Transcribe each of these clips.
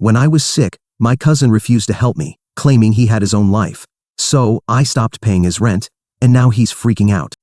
When I was sick, my cousin refused to help me, claiming he had his own life. So, I stopped paying his rent, and now he's freaking out.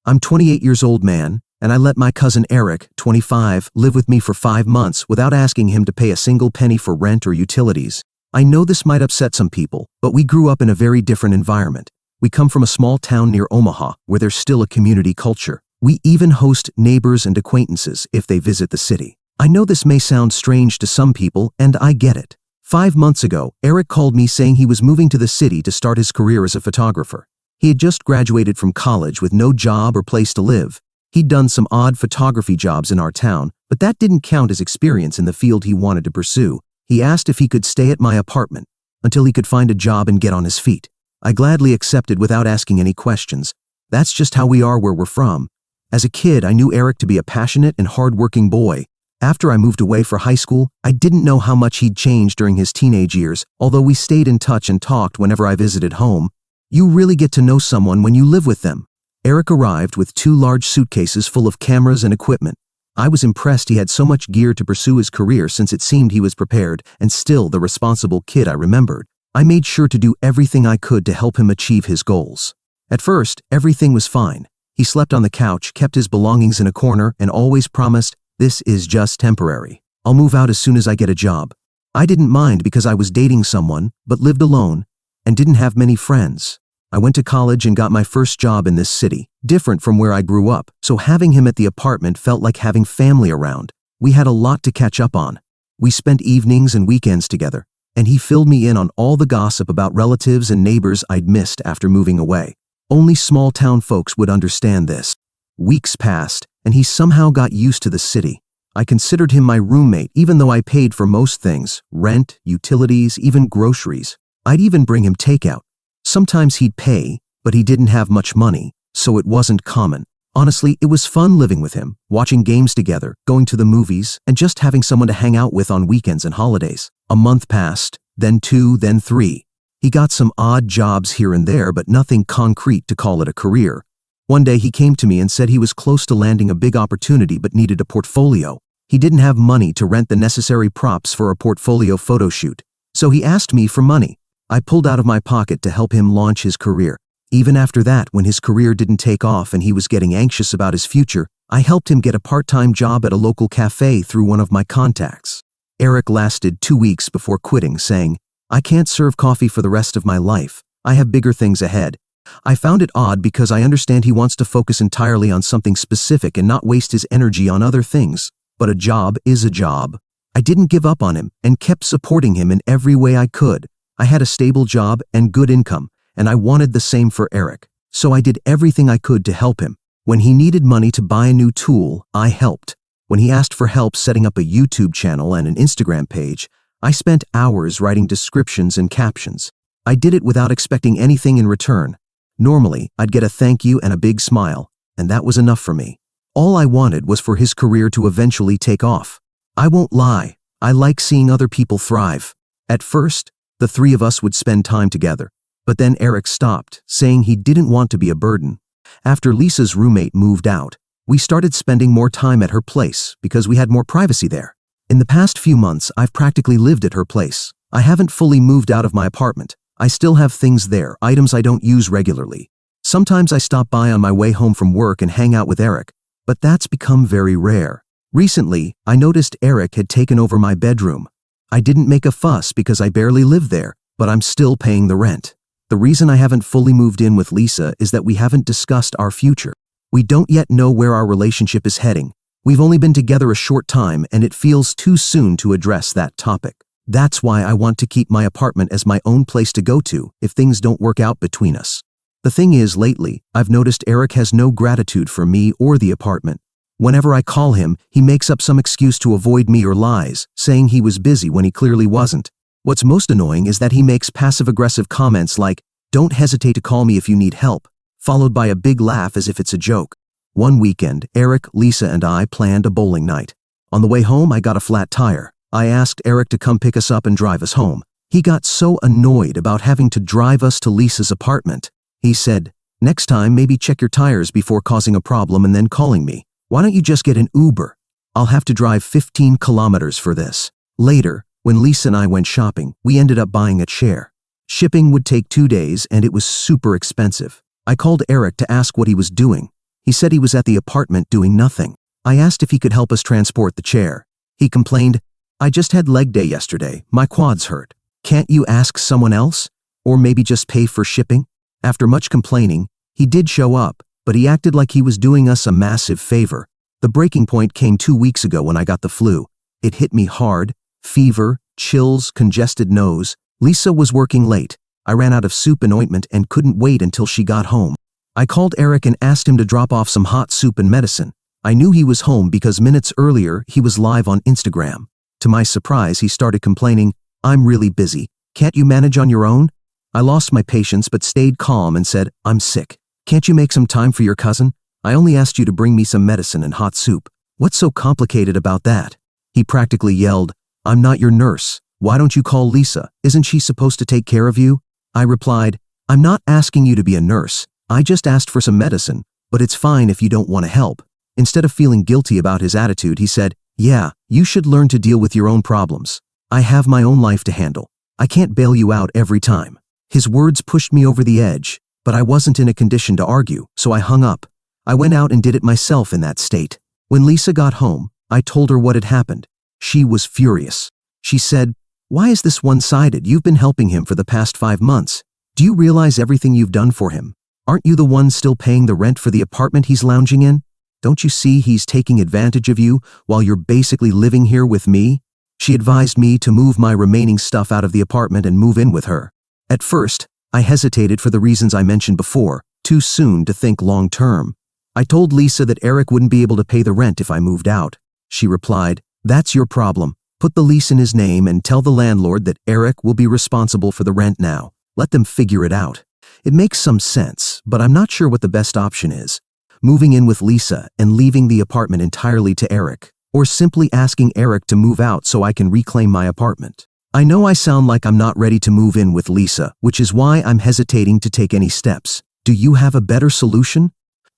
I'm 28 years old, man, and I let my cousin Eric, 25, live with me for 5 months without asking him to pay a single penny for rent or utilities. I know this might upset some people, but we grew up in a very different environment. We come from a small town near Omaha, where there's still a community culture. We even host neighbors and acquaintances if they visit the city. I know this may sound strange to some people, and I get it. 5 months ago, Eric called me saying he was moving to the city to start his career as a photographer. He had just graduated from college with no job or place to live. He'd done some odd photography jobs in our town, but that didn't count as experience in the field he wanted to pursue. He asked if he could stay at my apartment until he could find a job and get on his feet. I gladly accepted without asking any questions. That's just how we are where we're from. As a kid, I knew Eric to be a passionate and hard-working boy. After I moved away for high school, I didn't know how much he'd changed during his teenage years, although we stayed in touch and talked whenever I visited home. You really get to know someone when you live with them. Eric arrived with 2 large suitcases full of cameras and equipment. I was impressed he had so much gear to pursue his career since it seemed he was prepared and still the responsible kid I remembered. I made sure to do everything I could to help him achieve his goals. At first, everything was fine. He slept on the couch, kept his belongings in a corner, and always promised, "This is just temporary. I'll move out as soon as I get a job." I didn't mind because I was dating someone, but lived alone and didn't have many friends. I went to college and got my first job in this city, different from where I grew up, so having him at the apartment felt like having family around. We had a lot to catch up on. We spent evenings and weekends together, and he filled me in on all the gossip about relatives and neighbors I'd missed after moving away. Only small-town folks would understand this. Weeks passed, and he somehow got used to the city. I considered him my roommate even though I paid for most things, rent, utilities, even groceries. I'd even bring him takeout. Sometimes he'd pay, but he didn't have much money, so it wasn't common. Honestly, it was fun living with him, watching games together, going to the movies, and just having someone to hang out with on weekends and holidays. A month passed, then 2, then 3. He got some odd jobs here and there, but nothing concrete to call it a career. One day he came to me and said he was close to landing a big opportunity but needed a portfolio. He didn't have money to rent the necessary props for a portfolio photo shoot, so he asked me for money. I pulled out of my pocket to help him launch his career. Even after that, when his career didn't take off and he was getting anxious about his future, I helped him get a part-time job at a local cafe through one of my contacts. Eric lasted 2 weeks before quitting, saying, "I can't serve coffee for the rest of my life. I have bigger things ahead." I found it odd because I understand he wants to focus entirely on something specific and not waste his energy on other things. But a job is a job. I didn't give up on him and kept supporting him in every way I could. I had a stable job and good income, and I wanted the same for Eric. So I did everything I could to help him. When he needed money to buy a new tool, I helped. When he asked for help setting up a YouTube channel and an Instagram page, I spent hours writing descriptions and captions. I did it without expecting anything in return. Normally, I'd get a thank you and a big smile, and that was enough for me. All I wanted was for his career to eventually take off. I won't lie, I like seeing other people thrive. At first, the 3 of us would spend time together, but then Eric stopped, saying he didn't want to be a burden. After Lisa's roommate moved out, we started spending more time at her place because we had more privacy there. In the past few months, I've practically lived at her place. I haven't fully moved out of my apartment. I still have things there, items I don't use regularly. Sometimes I stop by on my way home from work and hang out with Eric, but that's become very rare. Recently, I noticed Eric had taken over my bedroom. I didn't make a fuss because I barely live there, but I'm still paying the rent. The reason I haven't fully moved in with Lisa is that we haven't discussed our future. We don't yet know where our relationship is heading. We've only been together a short time, and it feels too soon to address that topic. That's why I want to keep my apartment as my own place to go to if things don't work out between us. The thing is, lately, I've noticed Eric has no gratitude for me or the apartment. Whenever I call him, he makes up some excuse to avoid me or lies, saying he was busy when he clearly wasn't. What's most annoying is that he makes passive-aggressive comments like, "Don't hesitate to call me if you need help," followed by a big laugh as if it's a joke. One weekend, Eric, Lisa, and I planned a bowling night. On the way home, I got a flat tire. I asked Eric to come pick us up and drive us home. He got so annoyed about having to drive us to Lisa's apartment. He said, "Next time, maybe check your tires before causing a problem and then calling me. Why don't you just get an Uber? I'll have to drive 15 kilometers for this." Later, When Lisa and I went shopping, we ended up buying a chair. Shipping would take 2 days and it was super expensive. I called Eric to ask what he was doing. He said he was at the apartment doing nothing. I asked if he could help us transport the chair. He complained, "I just had leg day yesterday, my quads hurt. Can't you ask someone else? Or maybe just pay for shipping?" After much complaining, he did show up, but he acted like he was doing us a massive favor. The breaking point came 2 weeks ago when I got the flu. It hit me hard, fever, chills, congested nose. Lisa was working late. I ran out of soup and ointment and couldn't wait until she got home. I called Eric and asked him to drop off some hot soup and medicine. I knew he was home because minutes earlier he was live on Instagram. To my surprise, he started complaining, "I'm really busy. Can't you manage on your own?" I lost my patience but stayed calm and said, "I'm sick. Can't you make some time for your cousin? I only asked you to bring me some medicine and hot soup. What's so complicated about that?" He practically yelled, "I'm not your nurse. Why don't you call Lisa? Isn't she supposed to take care of you?" I replied, "I'm not asking you to be a nurse. I just asked for some medicine, but it's fine if you don't want to help." Instead of feeling guilty about his attitude, he said, "Yeah, you should learn to deal with your own problems. I have my own life to handle. I can't bail you out every time." His words pushed me over the edge, but I wasn't in a condition to argue, so I hung up. I went out and did it myself in that state. When Lisa got home, I told her what had happened. She was furious. She said, "Why is this one-sided? You've been helping him for the past 5 months. Do you realize everything you've done for him? Aren't you the one still paying the rent for the apartment he's lounging in? Don't you see he's taking advantage of you while you're basically living here with me?" She advised me to move my remaining stuff out of the apartment and move in with her. At first, I hesitated for the reasons I mentioned before, too soon to think long-term. I told Lisa that Eric wouldn't be able to pay the rent if I moved out. She replied, "That's your problem. Put the lease in his name and tell the landlord that Eric will be responsible for the rent now. Let them figure it out." It makes some sense, but I'm not sure what the best option is. Moving in with Lisa and leaving the apartment entirely to Eric, or simply asking Eric to move out so I can reclaim my apartment. I know I sound like I'm not ready to move in with Lisa, which is why I'm hesitating to take any steps. Do you have a better solution?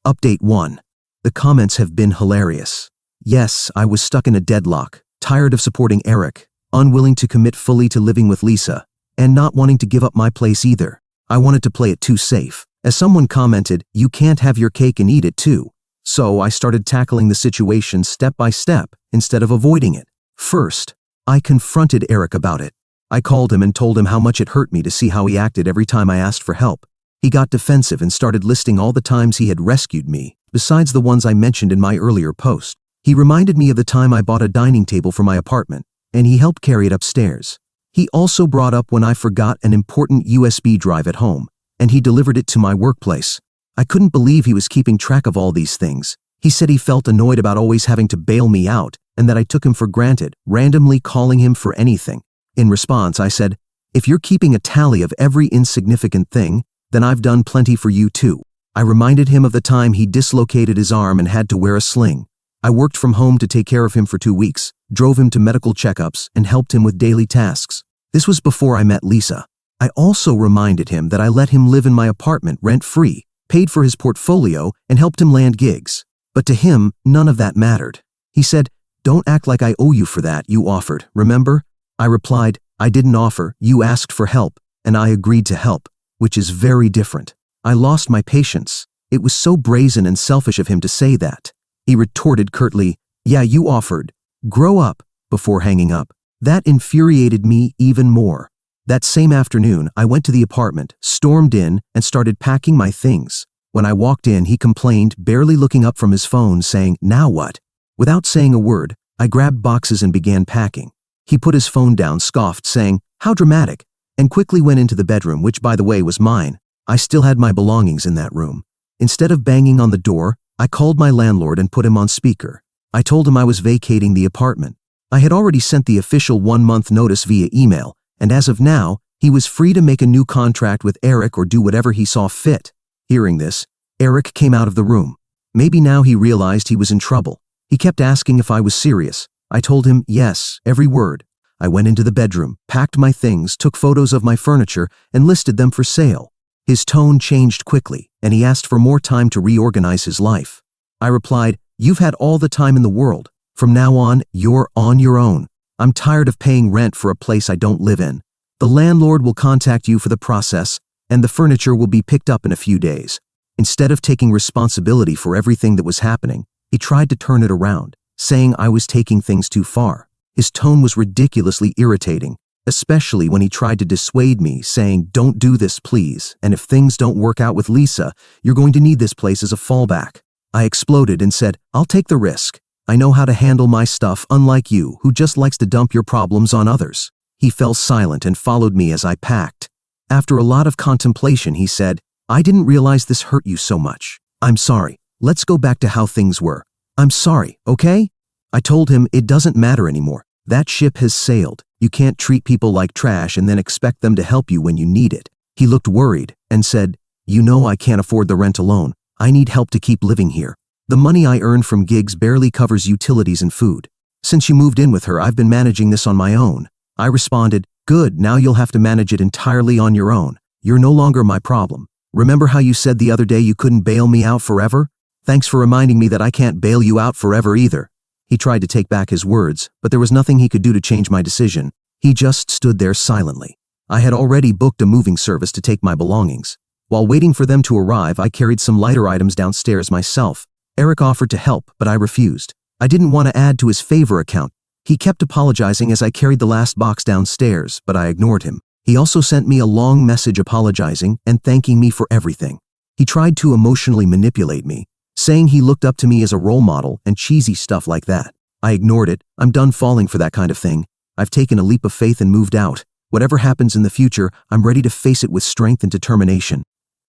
Update 1. The comments have been hilarious. Yes, I was stuck in a deadlock, tired of supporting Eric, unwilling to commit fully to living with Lisa, and not wanting to give up my place either. I wanted to play it too safe. As someone commented, "You can't have your cake and eat it too." So I started tackling the situation step by step instead of avoiding it. First, I confronted Eric about it. I called him and told him how much it hurt me to see how he acted every time I asked for help. He got defensive and started listing all the times he had rescued me, besides the ones I mentioned in my earlier post. He reminded me of the time I bought a dining table for my apartment, and he helped carry it upstairs. He also brought up when I forgot an important USB drive at home, and he delivered it to my workplace. I couldn't believe he was keeping track of all these things. He said he felt annoyed about always having to bail me out, and that I took him for granted, randomly calling him for anything. In response, I said, "If you're keeping a tally of every insignificant thing, then I've done plenty for you too." I reminded him of the time he dislocated his arm and had to wear a sling. I worked from home to take care of him for 2 weeks, drove him to medical checkups, and helped him with daily tasks. This was before I met Lisa. I also reminded him that I let him live in my apartment rent-free, paid for his portfolio, and helped him land gigs. But to him, none of that mattered. He said, "Don't act like I owe you for that, you offered, remember?" I replied, "I didn't offer, you asked for help, and I agreed to help," which is very different. I lost my patience. It was so brazen and selfish of him to say that. He retorted curtly, "Yeah, you offered. Grow up," before hanging up. That infuriated me even more. That same afternoon, I went to the apartment, stormed in, and started packing my things. When I walked in, he complained, barely looking up from his phone, saying, "Now what?" Without saying a word, I grabbed boxes and began packing. He put his phone down, scoffed, saying, "How dramatic," and quickly went into the bedroom, which, by the way, was mine. I still had my belongings in that room. Instead of banging on the door, I called my landlord and put him on speaker. I told him I was vacating the apartment. I had already sent the official 1-month notice via email, and as of now, he was free to make a new contract with Eric or do whatever he saw fit. Hearing this, Eric came out of the room. Maybe now he realized he was in trouble. He kept asking if I was serious. I told him yes, every word. I went into the bedroom, packed my things, took photos of my furniture, and listed them for sale. His tone changed quickly, and he asked for more time to reorganize his life. I replied, "You've had all the time in the world. From now on, you're on your own." I'm tired of paying rent for a place I don't live in. The landlord will contact you for the process, and the furniture will be picked up in a few days." Instead of taking responsibility for everything that was happening, he tried to turn it around, saying I was taking things too far. His tone was ridiculously irritating, especially when he tried to dissuade me, saying, "Don't do this, please, and if things don't work out with Lisa, you're going to need this place as a fallback." I exploded and said, "I'll take the risk. I know how to handle my stuff, unlike you, who just likes to dump your problems on others." He fell silent and followed me as I packed. After a lot of contemplation, he said, "I didn't realize this hurt you so much. I'm sorry. Let's go back to how things were. I'm sorry, okay?" I told him it doesn't matter anymore. That ship has sailed. You can't treat people like trash and then expect them to help you when you need it. He looked worried and said, "You know I can't afford the rent alone. I need help to keep living here. The money I earn from gigs barely covers utilities and food. Since you moved in with her, I've been managing this on my own." I responded, "Good, now you'll have to manage it entirely on your own. You're no longer my problem. Remember how you said the other day you couldn't bail me out forever? Thanks for reminding me that I can't bail you out forever either." He tried to take back his words, but there was nothing he could do to change my decision. He just stood there silently. I had already booked a moving service to take my belongings. While waiting for them to arrive, I carried some lighter items downstairs myself. Eric offered to help, but I refused. I didn't want to add to his favor account. He kept apologizing as I carried the last box downstairs, but I ignored him. He also sent me a long message apologizing and thanking me for everything. He tried to emotionally manipulate me, saying he looked up to me as a role model and cheesy stuff like that. I ignored it. I'm done falling for that kind of thing. I've taken a leap of faith and moved out. Whatever happens in the future, I'm ready to face it with strength and determination.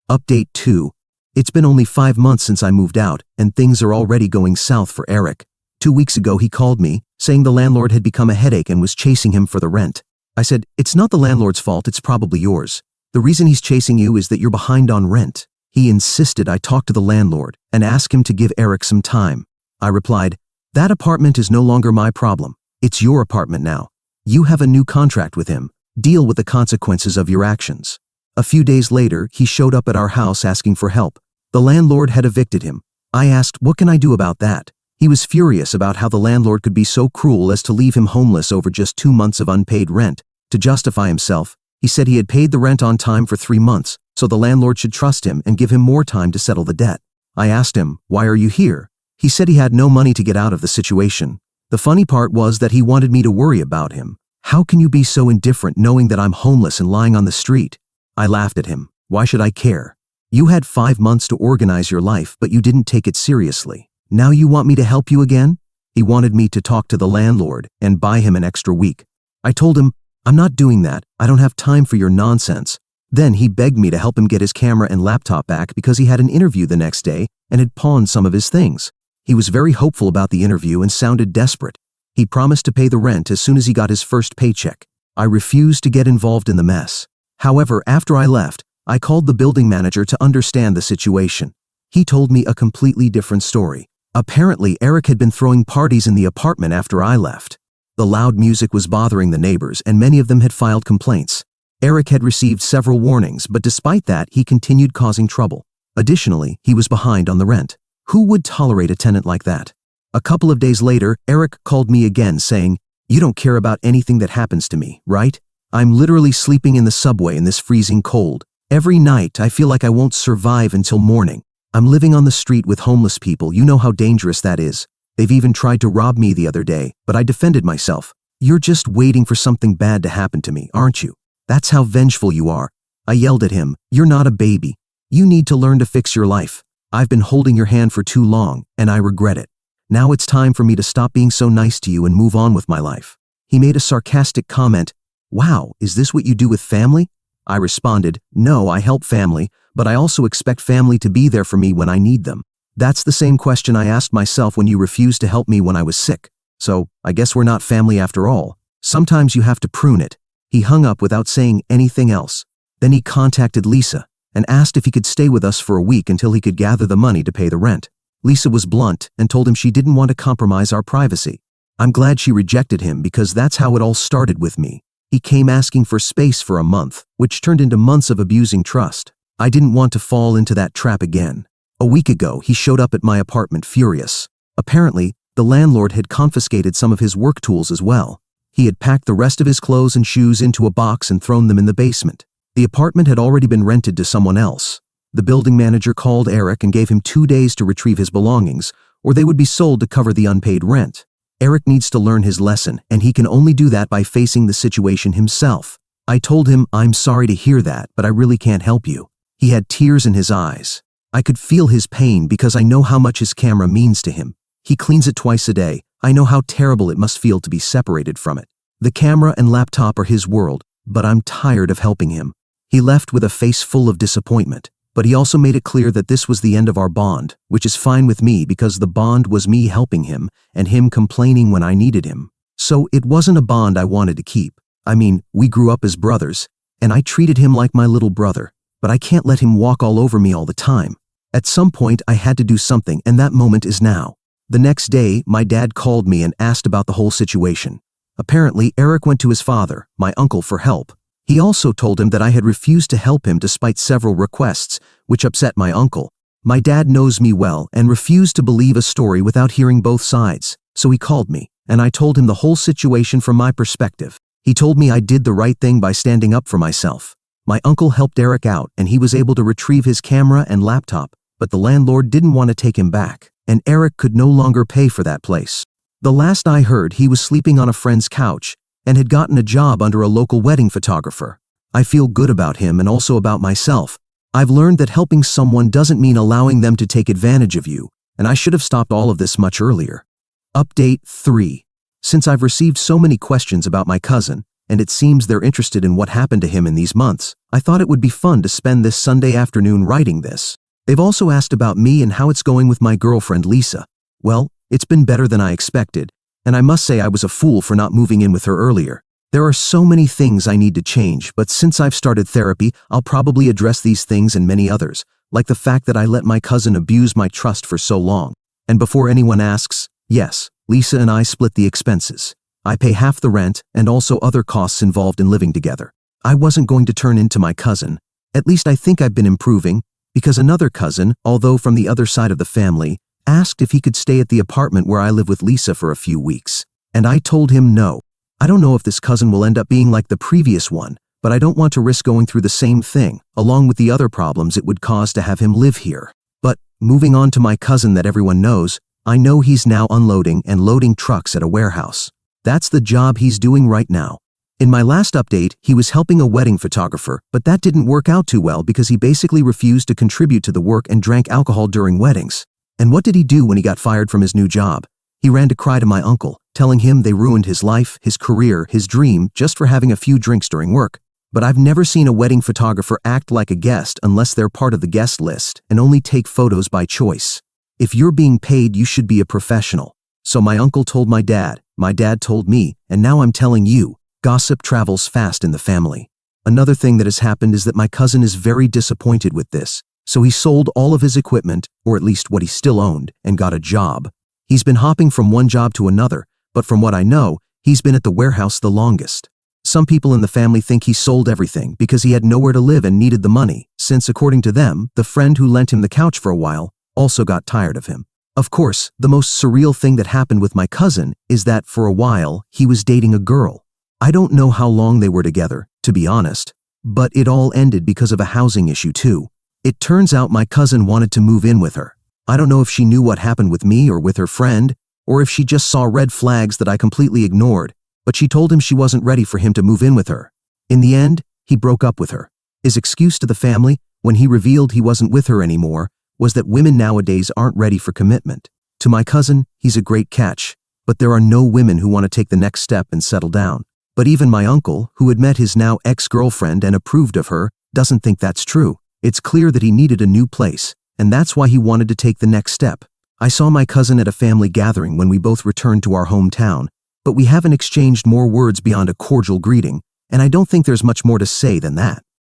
Update 2. It's been only 5 months since I moved out, and things are already going south for Eric. 2 weeks ago he called me, saying the landlord had become a headache and was chasing him for the rent. I said, "It's not the landlord's fault, it's probably yours. The reason he's chasing you is that you're behind on rent." He insisted I talk to the landlord and ask him to give Eric some time. I replied, "That apartment is no longer my problem. It's your apartment now. You have a new contract with him. Deal with the consequences of your actions." A few days later, he showed up at our house asking for help. The landlord had evicted him. I asked, "What can I do about that?" He was furious about how the landlord could be so cruel as to leave him homeless over just 2 months of unpaid rent. To justify himself, he said he had paid the rent on time for 3 months, so the landlord should trust him and give him more time to settle the debt. I asked him, "Why are you here?" He said he had no money to get out of the situation. The funny part was that he wanted me to worry about him. "How can you be so indifferent knowing that I'm homeless and lying on the street?" I laughed at him. "Why should I care? You had 5 months to organize your life, but you didn't take it seriously. Now you want me to help you again?" He wanted me to talk to the landlord and buy him an extra week. I told him, "I'm not doing that. I don't have time for your nonsense." Then he begged me to help him get his camera and laptop back because he had an interview the next day and had pawned some of his things. He was very hopeful about the interview and sounded desperate. He promised to pay the rent as soon as he got his first paycheck. I refused to get involved in the mess. However, after I left, I called the building manager to understand the situation. He told me a completely different story. Apparently, Eric had been throwing parties in the apartment after I left. The loud music was bothering the neighbors, and many of them had filed complaints. Eric had received several warnings, but despite that, he continued causing trouble. Additionally, he was behind on the rent. Who would tolerate a tenant like that? A couple of days later, Eric called me again saying, "You don't care about anything that happens to me, right? I'm literally sleeping in the subway in this freezing cold. Every night, I feel like I won't survive until morning. I'm living on the street with homeless people. You know how dangerous that is. They've even tried to rob me the other day, but I defended myself. You're just waiting for something bad to happen to me, aren't you? That's how vengeful you are." I yelled at him, "You're not a baby. You need to learn to fix your life. I've been holding your hand for too long, and I regret it. Now it's time for me to stop being so nice to you and move on with my life." He made a sarcastic comment, "Wow, is this what you do with family?" I responded, "No, I help family, but I also expect family to be there for me when I need them. That's the same question I asked myself when you refused to help me when I was sick. So, I guess we're not family after all. Sometimes you have to prune it." He hung up without saying anything else. Then he contacted Lisa and asked if he could stay with us for a week until he could gather the money to pay the rent. Lisa was blunt and told him she didn't want to compromise our privacy. I'm glad she rejected him because that's how it all started with me. He came asking for space for a month, which turned into months of abusing trust. I didn't want to fall into that trap again. A week ago, he showed up at my apartment furious. Apparently, the landlord had confiscated some of his work tools as well. He had packed the rest of his clothes and shoes into a box and thrown them in the basement. The apartment had already been rented to someone else. The building manager called Eric and gave him 2 days to retrieve his belongings, or they would be sold to cover the unpaid rent. Eric needs to learn his lesson, and he can only do that by facing the situation himself. I told him, "I'm sorry to hear that, but I really can't help you." He had tears in his eyes. I could feel his pain because I know how much his camera means to him. He cleans it twice a day. I know how terrible it must feel to be separated from it. The camera and laptop are his world, but I'm tired of helping him. He left with a face full of disappointment, but he also made it clear that this was the end of our bond, which is fine with me because the bond was me helping him and him complaining when I needed him. So it wasn't a bond I wanted to keep. I mean, we grew up as brothers, and I treated him like my little brother, but I can't let him walk all over me all the time. At some point, I had to do something, and that moment is now. The next day, my dad called me and asked about the whole situation. Apparently, Eric went to his father, my uncle, for help. He also told him that I had refused to help him despite several requests, which upset my uncle. My dad knows me well and refused to believe a story without hearing both sides, so he called me, and I told him the whole situation from my perspective. He told me I did the right thing by standing up for myself. My uncle helped Eric out and he was able to retrieve his camera and laptop, but the landlord didn't want to take him back, and Eric could no longer pay for that place. The last I heard, he was sleeping on a friend's couch and had gotten a job under a local wedding photographer. I feel good about him and also about myself. I've learned that helping someone doesn't mean allowing them to take advantage of you, and I should have stopped all of this much earlier. Update 3. Since I've received so many questions about my cousin, and it seems they're interested in what happened to him in these months, I thought it would be fun to spend this Sunday afternoon writing this. They've also asked about me and how it's going with my girlfriend Lisa. Well, it's been better than I expected, and I must say I was a fool for not moving in with her earlier. There are so many things I need to change, but since I've started therapy, I'll probably address these things and many others, like the fact that I let my cousin abuse my trust for so long. And before anyone asks, yes, Lisa and I split the expenses. I pay half the rent and also other costs involved in living together. I wasn't going to turn into my cousin. At least I think I've been improving, because another cousin, although from the other side of the family, asked if he could stay at the apartment where I live with Lisa for a few weeks. And I told him no. I don't know if this cousin will end up being like the previous one, but I don't want to risk going through the same thing, along with the other problems it would cause to have him live here. But, moving on to my cousin that everyone knows, I know he's now unloading and loading trucks at a warehouse. That's the job he's doing right now. In my last update, he was helping a wedding photographer, but that didn't work out too well because he basically refused to contribute to the work and drank alcohol during weddings. And what did he do when he got fired from his new job? He ran to cry to my uncle, telling him they ruined his life, his career, his dream, just for having a few drinks during work. But I've never seen a wedding photographer act like a guest unless they're part of the guest list and only take photos by choice. If you're being paid, you should be a professional. So my uncle told my dad told me, and now I'm telling you. Gossip travels fast in the family. Another thing that has happened is that my cousin is very disappointed with this, so he sold all of his equipment, or at least what he still owned, and got a job. He's been hopping from one job to another, but from what I know, he's been at the warehouse the longest. Some people in the family think he sold everything because he had nowhere to live and needed the money, since according to them, the friend who lent him the couch for a while also got tired of him. Of course, the most surreal thing that happened with my cousin is that for a while, he was dating a girl. I don't know how long they were together, to be honest, but it all ended because of a housing issue too. It turns out my cousin wanted to move in with her. I don't know if she knew what happened with me or with her friend, or if she just saw red flags that I completely ignored, but she told him she wasn't ready for him to move in with her. In the end, he broke up with her. His excuse to the family, when he revealed he wasn't with her anymore, was that women nowadays aren't ready for commitment. To my cousin, he's a great catch, but there are no women who want to take the next step and settle down. But even my uncle, who had met his now ex-girlfriend and approved of her, doesn't think that's true. It's clear that he needed a new place, and that's why he wanted to take the next step. I saw my cousin at a family gathering when we both returned to our hometown, but we haven't exchanged more words beyond a cordial greeting, and I don't think there's much more to say than that.